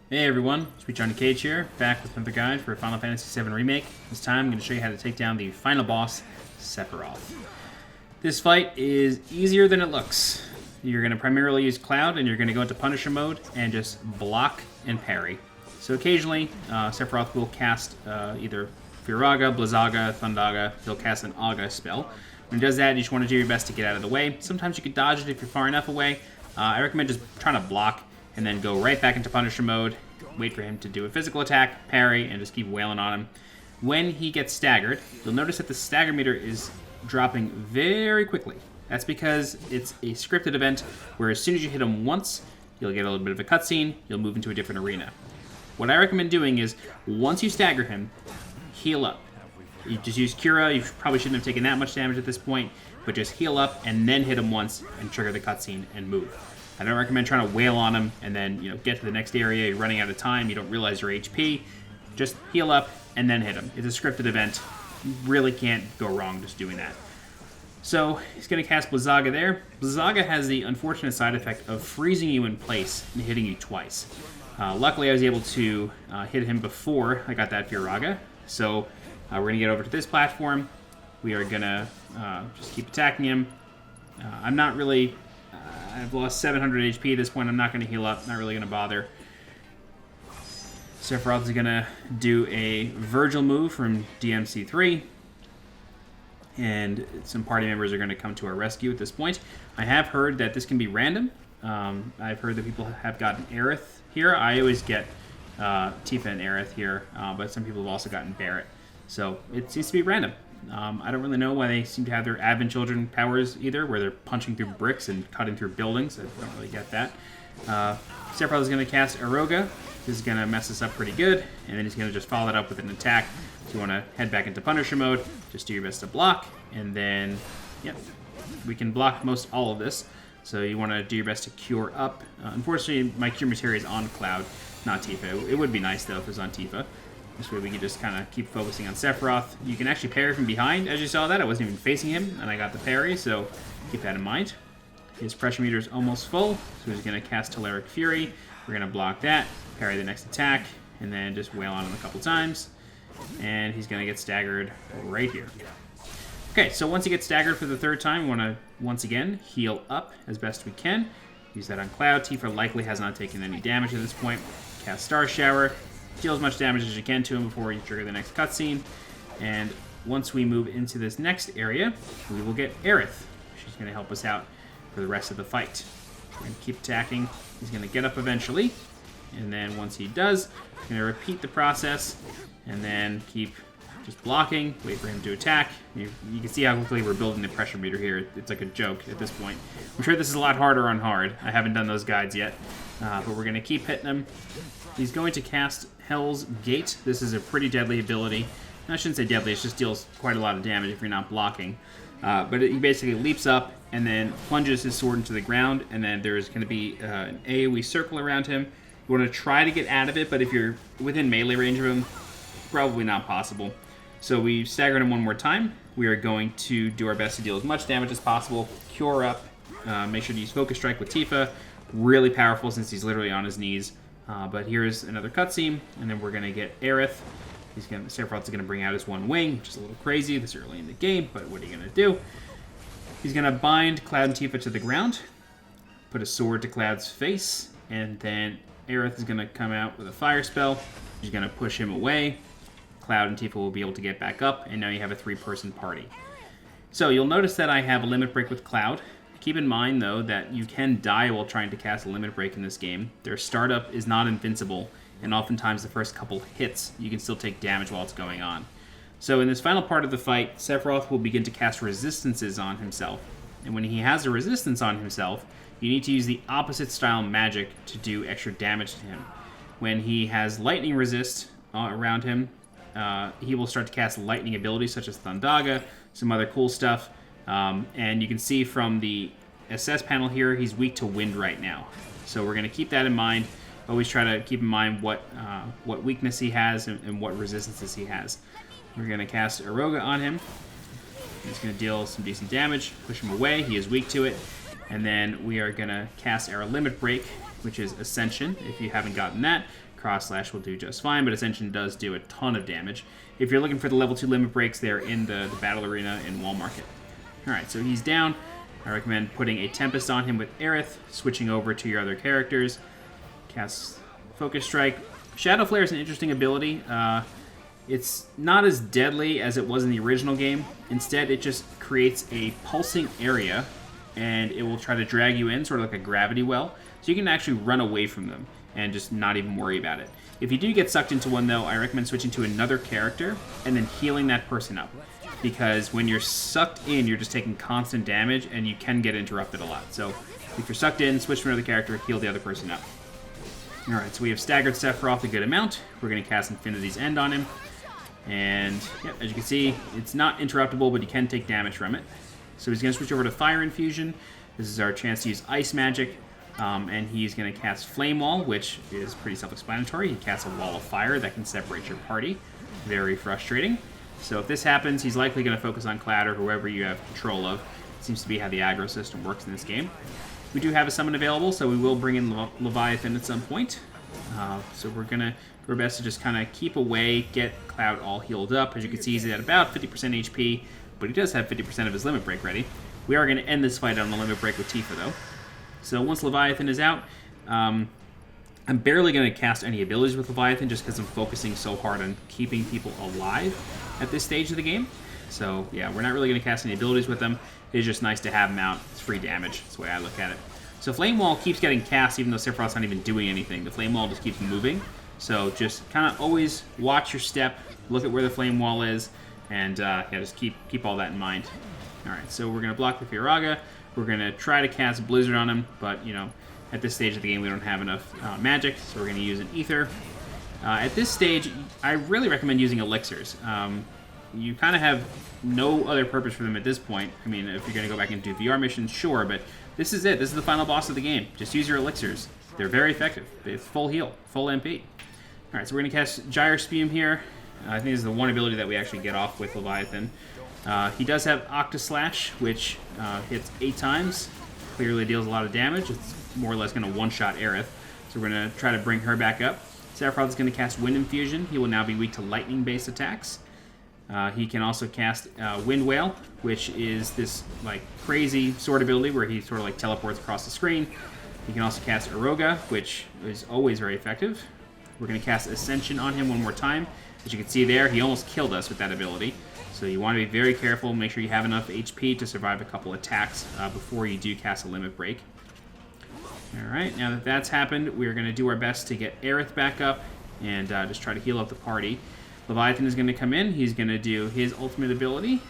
Hey everyone, SweetJohnnyCage here, back with another guide for Final Fantasy VII Remake. This time I'm going to show you how to take down the final boss, Sephiroth. This fight is easier than it looks. You're going to primarily use Cloud, and you're going to go into Punisher mode and just block and parry. So occasionally, Sephiroth will cast either Firaga, Blizzaga, Thundaga. He'll cast an Aga spell. When he does that, you just want to do your best to get out of the way. Sometimes you can dodge it if you're far enough away. I recommend just trying to block and then go right back into Punisher mode, wait for him to do a physical attack, parry, and just keep wailing on him. When he gets staggered, you'll notice that the stagger meter is dropping very quickly. That's because it's a scripted event where as soon as you hit him once, you'll get a little bit of a cutscene, you'll move into a different arena. What I recommend doing is, once you stagger him, heal up. You just use Cura, you probably shouldn't have taken that much damage at this point, but just heal up and then hit him once and trigger the cutscene and move. I don't recommend trying to wail on him and then, get to the next area, you're running out of time, you don't realize your HP. Just heal up and then hit him. It's a scripted event. You really can't go wrong just doing that. So, he's going to cast Blizzaga there. Blizzaga has the unfortunate side effect of freezing you in place and hitting you twice. Luckily, I was able to hit him before I got that Firaga. So, we're going to get over to this platform. We are going to just keep attacking him. I'm not really... I've lost 700 HP at this point. I'm not going to heal up. Not really going to bother. Sephiroth is going to do a Virgil move from DMC3. And some party members are going to come to our rescue at this point. I have heard that this can be random. I've heard that people have gotten Aerith here. I always get Tifa and Aerith here. But some people have also gotten Barret. So it seems to be random. I don't really know why they seem to have their Advent Children powers either, where they're punching through bricks and cutting through buildings. I don't really get that. Sephiroth is going to cast Aroga. This is going to mess us up pretty good, and then he's going to just follow it up with an attack. If you want to head back into Punisher mode, just do your best to block, and then, yep, we can block most all of this. So you want to do your best to cure up. Unfortunately, my cure materia is on Cloud, not Tifa. It would be nice, though, if it was on Tifa. This way we can just kind of keep focusing on Sephiroth. You can actually parry from behind, as you saw that. I wasn't even facing him, and I got the parry, so keep that in mind. His pressure meter is almost full, so he's going to cast Telluric Fury. We're going to block that, parry the next attack, and then just wail on him a couple times. And he's going to get staggered right here. Okay, so once he gets staggered for the third time, we want to, once again, heal up as best we can. Use that on Cloud. Tifa likely has not taken any damage at this point. Cast Star Shower. Deal as much damage as you can to him before you trigger the next cutscene. And once we move into this next area, we will get Aerith. She's going to help us out for the rest of the fight. We're going to keep attacking. He's going to get up eventually. And then once he does, we're going to repeat the process. And then keep just blocking, wait for him to attack. You can see how quickly we're building the pressure meter here. It's like a joke at this point. I'm sure this is a lot harder on hard. I haven't done those guides yet. But we're going to keep hitting him. He's going to cast Hell's Gate. This is a pretty deadly ability. I shouldn't say deadly, it just deals quite a lot of damage if you're not blocking. But he basically leaps up and then plunges his sword into the ground, and then there's going to be an AoE circle around him. You want to try to get out of it, but if you're within melee range of him, probably not possible. So we staggered him one more time. We are going to do our best to deal as much damage as possible, cure up, make sure to use Focus Strike with Tifa. Really powerful since he's literally on his knees. But here's another cutscene, and then we're going to get Aerith. Sephiroth's going to bring out his one wing, which is a little crazy this early in the game, but what are you going to do? He's going to bind Cloud and Tifa to the ground, put a sword to Cloud's face, and then Aerith is going to come out with a fire spell. She's going to push him away. Cloud and Tifa will be able to get back up, and now you have a 3-person party. So you'll notice that I have a limit break with Cloud. Keep in mind, though, that you can die while trying to cast a limit break in this game. Their startup is not invincible, and oftentimes the first couple hits, you can still take damage while it's going on. So in this final part of the fight, Sephiroth will begin to cast resistances on himself. And when he has a resistance on himself, you need to use the opposite style magic to do extra damage to him. When he has lightning resist around him, he will start to cast lightning abilities such as Thundaga, some other cool stuff. And you can see from the SS panel here, he's weak to wind right now. So we're going to keep that in mind. Always try to keep in mind what weakness he has and what resistances he has. We're going to cast Aroga on him. He's going to deal some decent damage, push him away. He is weak to it. And then we are going to cast our Limit Break, which is Ascension. If you haven't gotten that, Cross Slash will do just fine, but Ascension does do a ton of damage. If you're looking for the level 2 limit breaks, they're in the battle arena in Wall Market. Alright, so he's down. I recommend putting a Tempest on him with Aerith, switching over to your other characters. Cast Focus Strike. Shadow Flare is an interesting ability. It's not as deadly as it was in the original game. Instead, it just creates a pulsing area, and it will try to drag you in, sort of like a gravity well. So you can actually run away from them and just not even worry about it. If you do get sucked into one, though, I recommend switching to another character and then healing that person up. Because when you're sucked in, you're just taking constant damage, and you can get interrupted a lot. So if you're sucked in, switch to another character, heal the other person up. Alright, so we have staggered Sephiroth a good amount. We're going to cast Infinity's End on him. And, yeah, as you can see, it's not interruptible, but you can take damage from it. So he's going to switch over to Fire Infusion. This is our chance to use Ice Magic. And he's going to cast Flame Wall, which is pretty self-explanatory. He casts a wall of fire that can separate your party. Very frustrating. So if this happens, he's likely going to focus on Cloud or whoever you have control of. It seems to be how the aggro system works in this game. We do have a summon available, so we will bring in Leviathan at some point. So we're going to do our best to just kind of keep away, get Cloud all healed up. As you can see, he's at about 50% HP, but he does have 50% of his limit break ready. We are going to end this fight on the limit break with Tifa, though. So once Leviathan is out, I'm barely going to cast any abilities with Leviathan just because I'm focusing so hard on keeping people alive at this stage of the game. So yeah, we're not really going to cast any abilities with them. It's just nice to have them out. It's free damage. That's the way I look at it. So Flame Wall keeps getting cast even though Sephiroth's not even doing anything. The Flame Wall just keeps moving. So just kind of always watch your step, look at where the Flame Wall is, and yeah, just keep all that in mind. Alright, so we're going to block the Firaga. We're going to try to cast Blizzard on him, but, you know, at this stage of the game we don't have enough magic, so we're going to use an Ether. At this stage, I really recommend using Elixirs. You kind of have no other purpose for them at this point. I mean, if you're going to go back and do VR missions, sure, but this is it. This is the final boss of the game. Just use your Elixirs. They're very effective. They full heal, full MP. Alright, so we're going to cast Gyre Spume here. I think this is the one ability that we actually get off with Leviathan. He does have Octaslash, which hits 8 times. Clearly deals a lot of damage. It's more or less going to one-shot Aerith. So we're going to try to bring her back up. Sephiroth is going to cast Wind Infusion. He will now be weak to lightning-based attacks. He can also cast Wind Wail, which is this like crazy sword ability where he sort of like teleports across the screen. He can also cast Aroga, which is always very effective. We're going to cast Ascension on him one more time. As you can see there, he almost killed us with that ability. So you want to be very careful, make sure you have enough HP to survive a couple attacks before you do cast a limit break. Alright, now that that's happened, we're going to do our best to get Aerith back up and just try to heal up the party. Leviathan is going to come in, he's going to do his ultimate ability,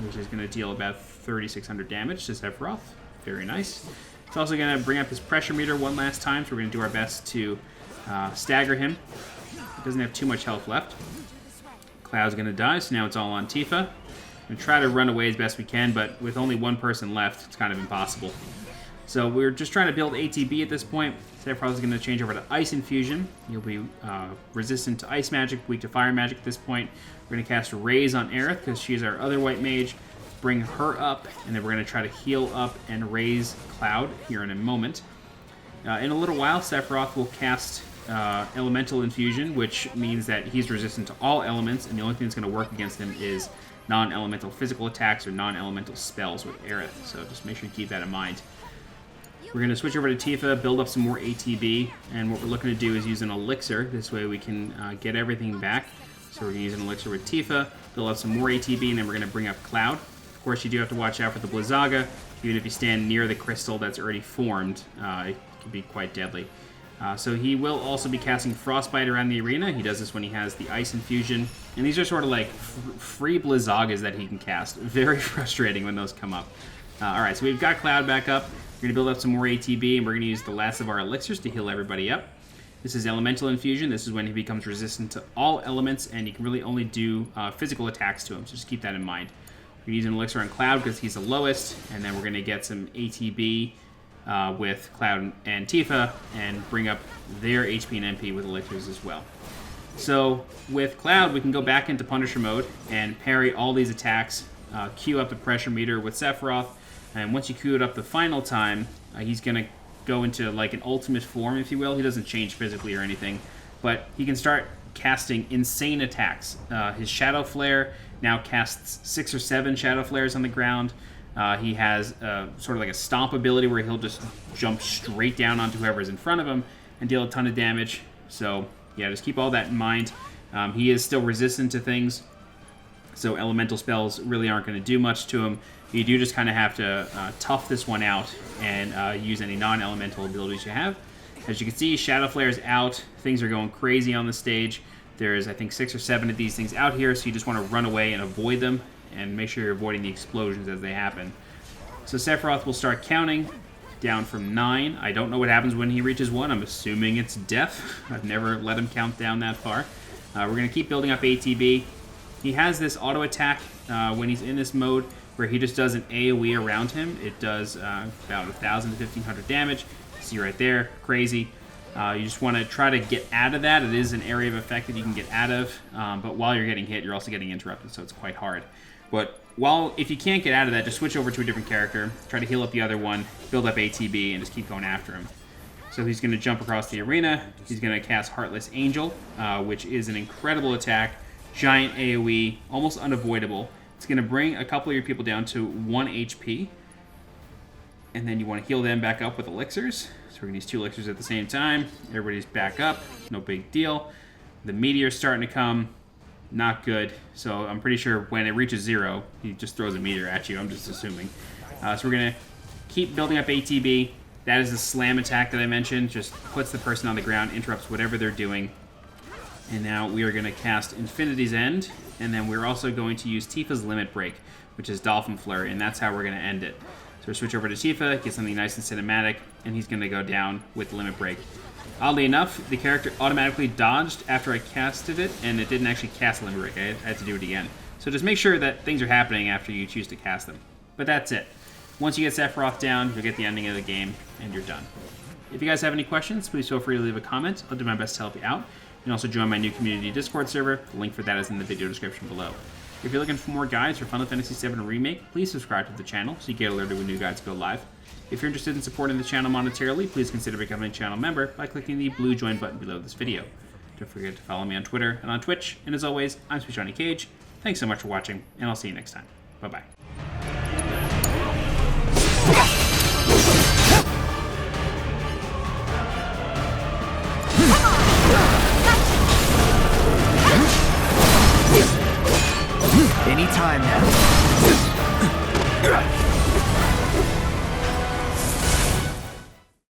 which is going to deal about 3,600 damage to Sephiroth. Very nice. It's also going to bring up his pressure meter one last time, so we're going to do our best to stagger him. He doesn't have too much health left. Cloud's going to die, so now it's all on Tifa. We're going to try to run away as best we can, but with only one person left, it's kind of impossible. So we're just trying to build ATB at this point. Sephiroth is going to change over to Ice Infusion. He'll be resistant to Ice Magic, weak to Fire Magic at this point. We're going to cast Raise on Aerith, because she's our other white mage. Bring her up, and then we're going to try to heal up and raise Cloud here in a moment. In a little while, Sephiroth will cast Elemental Infusion, which means that he's resistant to all elements, and the only thing that's going to work against him is non-elemental physical attacks or non-elemental spells with Aerith, so just make sure you keep that in mind. We're going to switch over to Tifa, build up some more ATB, and what we're looking to do is use an elixir. This way we can get everything back. So we're going to use an elixir with Tifa, build up some more ATB, and then we're going to bring up Cloud. Of course, you do have to watch out for the Blizzaga. Even if you stand near the crystal that's already formed, it can be quite deadly. So he will also be casting Frostbite around the arena. He does this when he has the Ice Infusion. And these are sort of like free Blizzagas that he can cast. Very frustrating when those come up. Alright, so we've got Cloud back up. We're going to build up some more ATB, and we're going to use the last of our elixirs to heal everybody up. This is Elemental Infusion. This is when he becomes resistant to all elements, and you can really only do physical attacks to him, so just keep that in mind. We're using Elixir on Cloud because he's the lowest, and then we're going to get some ATB with Cloud and Tifa, and bring up their HP and MP with Elixirs as well. So with Cloud, we can go back into Punisher mode and parry all these attacks, queue up the pressure meter with Sephiroth, and once you queue it up the final time, he's going to go into like an ultimate form, if you will. He doesn't change physically or anything, but he can start casting insane attacks. His Shadow Flare now casts 6 or 7 Shadow Flares on the ground. He has sort of like a stomp ability where he'll just jump straight down onto whoever's in front of him and deal a ton of damage. So yeah, just keep all that in mind. He is still resistant to things, so elemental spells really aren't going to do much to him. You do just kind of have to tough this one out and use any non-elemental abilities you have. As you can see, Shadow Flare is out. Things are going crazy on the stage. There's, I think, 6 or 7 of these things out here, so you just want to run away and avoid them and make sure you're avoiding the explosions as they happen. So Sephiroth will start counting down from 9. I don't know what happens when he reaches 1. I'm assuming it's death. I've never let him count down that far. We're going to keep building up ATB. He has this auto attack when he's in this mode where he just does an AoE around him. It does about 1,000 to 1,500 damage. See right there, crazy. You just want to try to get out of that. It is an area of effect that you can get out of, but while you're getting hit, you're also getting interrupted, so it's quite hard. But if you can't get out of that, just switch over to a different character, try to heal up the other one, build up ATB, and just keep going after him. So he's going to jump across the arena. He's going to cast Heartless Angel, which is an incredible attack, giant AoE, almost unavoidable. It's going to bring a couple of your people down to 1 HP, and then you want to heal them back up with elixirs. So we're going to use 2 elixirs at the same time. Everybody's back up, no big deal. The meteor's starting to come. Not good. So I'm pretty sure when it reaches 0, he just throws a meteor at you. I'm just assuming. So we're going to keep building up ATB. That is the slam attack that I mentioned. Just puts the person on the ground, interrupts whatever they're doing. And now we are going to cast Infinity's End. And then we're also going to use Tifa's Limit Break, which is Dolphin Flare. And that's how we're going to end it. So we switch over to Tifa, get something nice and cinematic, and he's going to go down with Limit Break. Oddly enough, the character automatically dodged after I casted it, and it didn't actually cast Limit Break. I had to do it again. So just make sure that things are happening after you choose to cast them. But that's it. Once you get Sephiroth down, you'll get the ending of the game, and you're done. If you guys have any questions, please feel free to leave a comment. I'll do my best to help you out. You can also join my new community Discord server. The link for that is in the video description below. If you're looking for more guides for Final Fantasy VII Remake, please subscribe to the channel so you get alerted when new guides go live. If you're interested in supporting the channel monetarily, please consider becoming a channel member by clicking the blue join button below this video. Don't forget to follow me on Twitter and on Twitch. And as always, I'm SweetJohnnyCage. Thanks so much for watching, and I'll see you next time. Bye-bye. Anytime now.